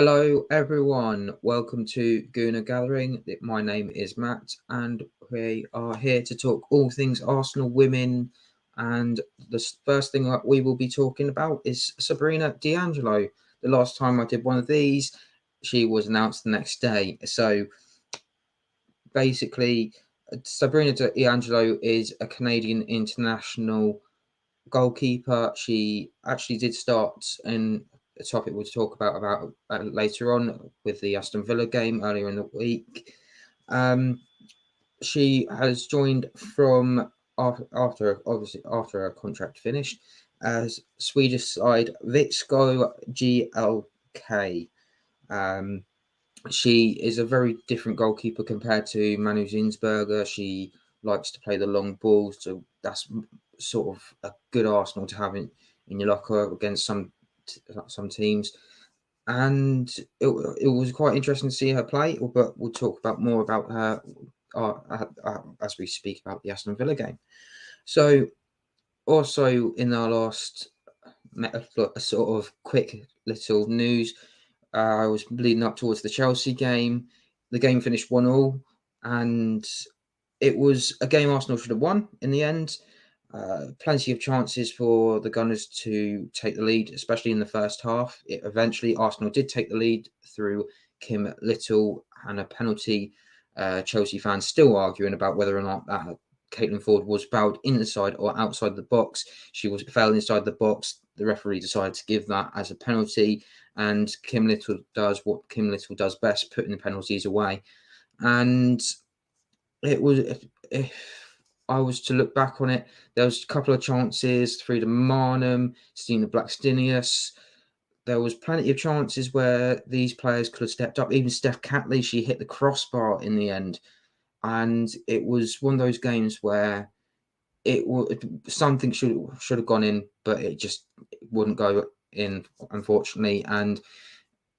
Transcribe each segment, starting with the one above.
Hello, everyone. Welcome to Gooner Gathering. My name is Matt, and we are here to talk all things Arsenal women. And the first thing that we will be talking about is Sabrina D'Angelo. The last time I did one of these, she was announced the next day. So basically, Sabrina D'Angelo is a Canadian international goalkeeper. She actually did start in a topic we'll talk about later on with the Aston Villa game earlier in the week. She has joined from after her contract finished as Swedish side Vitsko GLK. Um, she is a very different goalkeeper compared to Manu Zinsberger. She likes to play the long ball, so that's sort of a good Arsenal to have in your locker against some teams. And it was quite interesting to see her play, but we'll talk about more about her as we speak about the Aston Villa game. So, also in our last sort of quick little news, I was leading up towards the Chelsea game. The game finished 1-1, and it was a game Arsenal should have won in the end. Plenty of chances for the Gunners to take the lead, especially in the first half. Eventually, Arsenal did take the lead through Kim Little and a penalty. Chelsea fans still arguing about whether or not that Caitlin Ford was fouled inside or outside the box. She fell inside the box. The referee decided to give that as a penalty, and Kim Little does what Kim Little does best, putting the penalties away. And it was, if I was to look back on it, there was a couple of chances, Frida Marnham, Stina Blackstenius. There was plenty of chances where these players could have stepped up. Even Steph Catley, she hit the crossbar in the end. And it was one of those games where something should have gone in, but it just wouldn't go in, unfortunately. And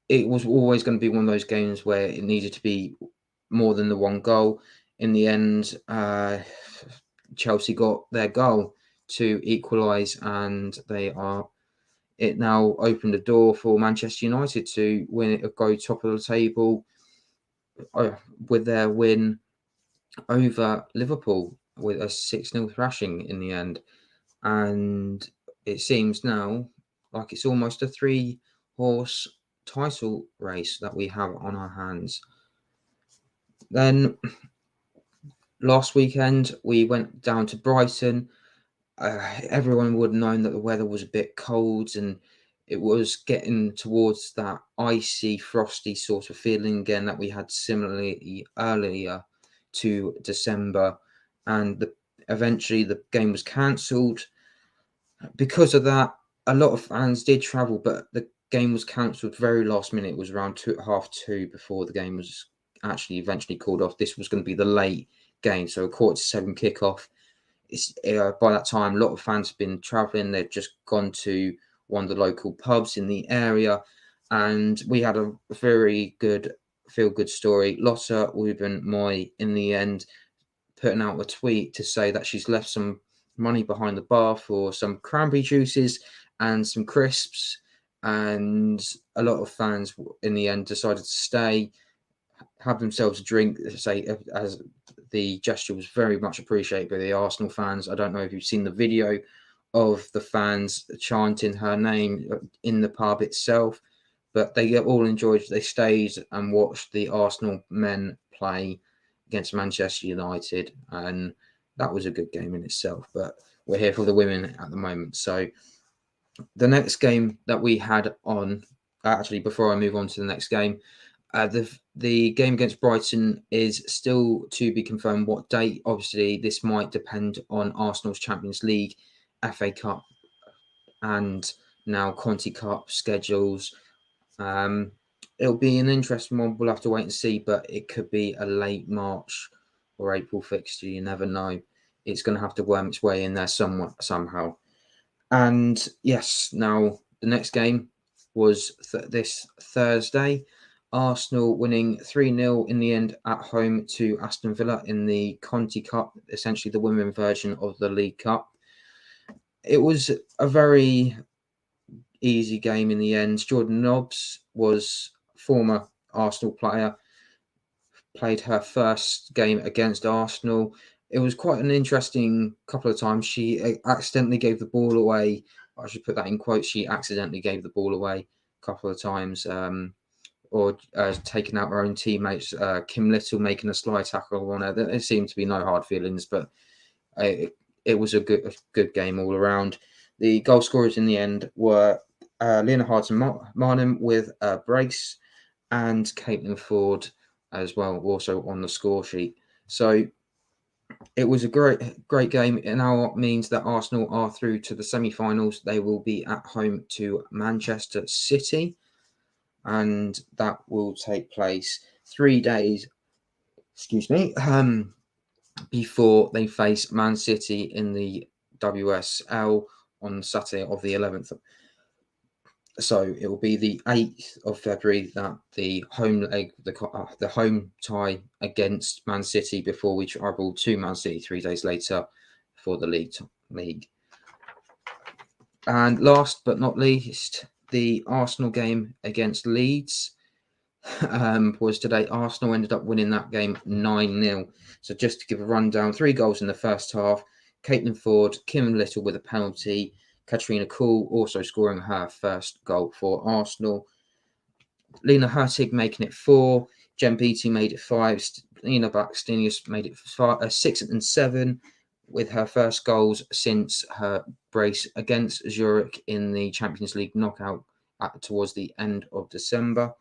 it was always going to be one of those games where it needed to be more than the one goal. In the end, Chelsea got their goal to equalise, and it now opened the door for Manchester United to go top of the table with their win over Liverpool with a 6-0 thrashing in the end. And it seems now like it's almost a 3-horse title race that we have on our hands. Then last weekend we went down to Brighton. Everyone would have known that the weather was a bit cold and it was getting towards that icy, frosty sort of feeling again that we had similarly earlier to December. And eventually the game was cancelled. Because of that, a lot of fans did travel, but the game was cancelled very last minute. It was around 2:30 before the game was actually eventually called off. This was going to be the late game, so a 6:45 kickoff. By that time, a lot of fans have been travelling. They've just gone to one of the local pubs in the area, and we had a very good feel-good story. Lotta Ruben Moy, in the end, putting out a tweet to say that she's left some money behind the bar for some cranberry juices and some crisps, and a lot of fans in the end decided to stay, have themselves a drink, say, as the gesture was very much appreciated by the Arsenal fans. I don't know if you've seen the video of the fans chanting her name in the pub itself, but they all enjoyed. They stayed and watched the Arsenal men play against Manchester United, and that was a good game in itself. But we're here for the women at the moment. So the next game that we had on, actually, before I move on to the next game, the game against Brighton is still to be confirmed what date. Obviously, this might depend on Arsenal's Champions League, FA Cup, and now Conti Cup schedules. It'll be an interesting one. We'll have to wait and see, but it could be a late March or April fixture. You never know. It's going to have to worm its way in there somehow. And yes, now the next game was this Thursday. Arsenal winning 3-0 in the end at home to Aston Villa in the Conti Cup, essentially the women's version of the League Cup. It was a very easy game in the end. Jordan Nobbs was former Arsenal player, played her first game against Arsenal. It was quite an interesting couple of times. She accidentally gave the ball away. I should put that in quotes. She accidentally gave the ball away a couple of times, or taking out her own teammates. Kim Little making a slide tackle on her. There seemed to be no hard feelings, but it was a good game all around. The goal scorers in the end were Lena Hartman-Marnham with a brace, and Caitlin Ford as well, also on the score sheet. So it was a great game. It now means that Arsenal are through to the semi-finals. They will be at home to Manchester City, and that will take place 3 days, before they face Man City in the WSL on Saturday of the 11th. So it will be the 8th of February that the home leg, the home tie against Man City, before we travel to Man City 3 days later for the league. And last but not least, the Arsenal game against Leeds was today. Arsenal ended up winning that game 9-0. So just to give a rundown, 3 goals in the first half. Caitlin Ford, Kim Little with a penalty, Katrina Kuhl also scoring her first goal for Arsenal. Lena Hurtig making it 4. Jen Beattie made it 5. Nina Blackstenius made it 6 and 7 with her first goals since her brace against Zurich in the Champions League knockout towards the end of December.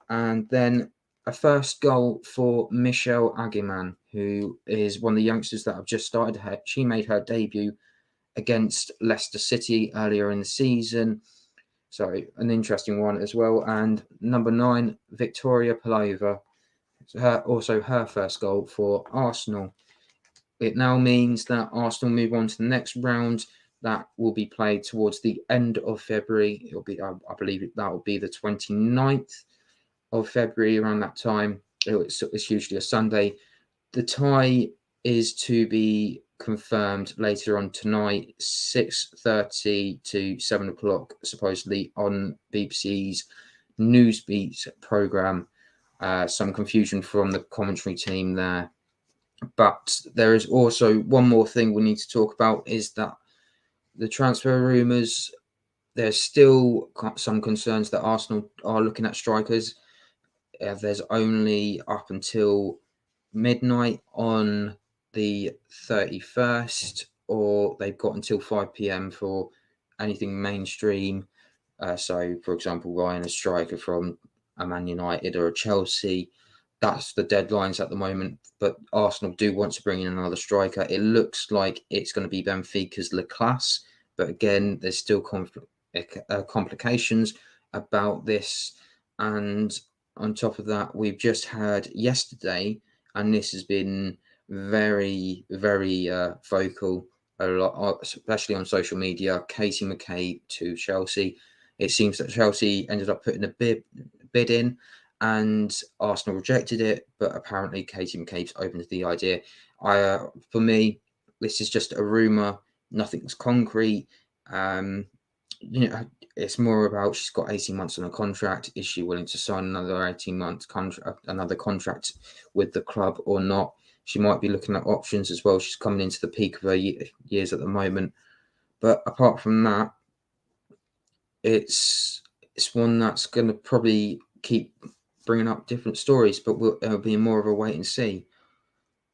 And then a first goal for Michelle Agiman, who is one of the youngsters that have just started. She made her debut against Leicester City earlier in the season. So an interesting one as well. And number 9, Victoria Pelova, also her first goal for Arsenal. It now means that Arsenal move on to the next round that will be played towards the end of February. It'll be, I believe that will be the 29th of February, around that time. It's usually a Sunday. The tie is to be confirmed later on tonight, 6:30 to 7 o'clock, supposedly on BBC's Newsbeat programme. Some confusion from the commentary team there. But there is also one more thing we need to talk about, is that the transfer rumours, there's still some concerns that Arsenal are looking at strikers. There's only up until midnight on the 31st, or they've got until 5 p.m. for anything mainstream. So, for example, Ryan, a striker from a Man United or a Chelsea. That's the deadlines at the moment. But Arsenal do want to bring in another striker. It looks like it's going to be Benfica's Leclasse. But again, there's still complications about this. And on top of that, we've just heard yesterday, and this has been very, very vocal, a lot, especially on social media, Katie McCabe to Chelsea. It seems that Chelsea ended up putting a bid in, and Arsenal rejected it, but apparently Katie McCabe's open to the idea. For me, this is just a rumour. Nothing's concrete. It's more about, she's got 18 months on a contract. Is she willing to sign another 18 months contract with the club or not? She might be looking at options as well. She's coming into the peak of her years at the moment. But apart from that, it's one that's going to probably keep bringing up different stories, but it'll be more of a wait and see.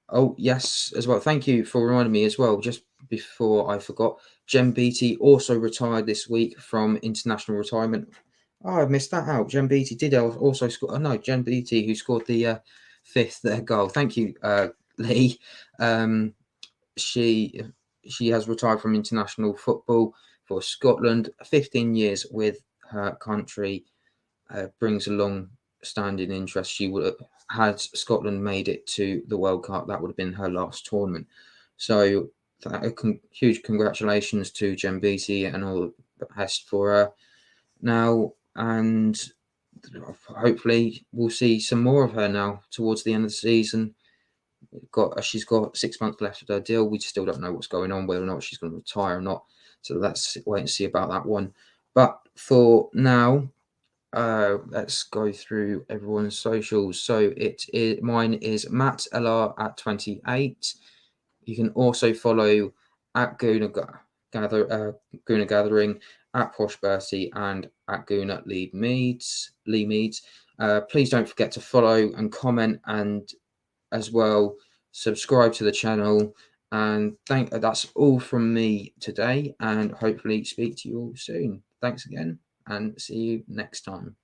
Oh, yes, as well. Thank you for reminding me as well. Just before I forgot, Jen Beattie also retired this week from international retirement. Oh, I missed that out. Jen Beattie did also score. Oh, no, Jen Beattie, who scored the 5th goal. Thank you, Lee. She has retired from international football for Scotland. 15 years with her country brings a long-standing interest. She would have, had Scotland made it to the World Cup, that would have been her last tournament. So huge congratulations to Jen Beattie and all the best for her now. And hopefully we'll see some more of her now towards the end of the season. She's got 6 months left of her deal. We still don't know what's going on, whether or not she's going to retire or not. So let's wait and see about that one. But for now, Let's go through everyone's socials. So mine is Matt LR at 28. You can also follow at Guna Gathering, at Posh Bertie, and at Guna Lee Meads. Please don't forget to follow and comment, and as well subscribe to the channel. And that's all from me today, and hopefully speak to you all soon. Thanks again, and see you next time.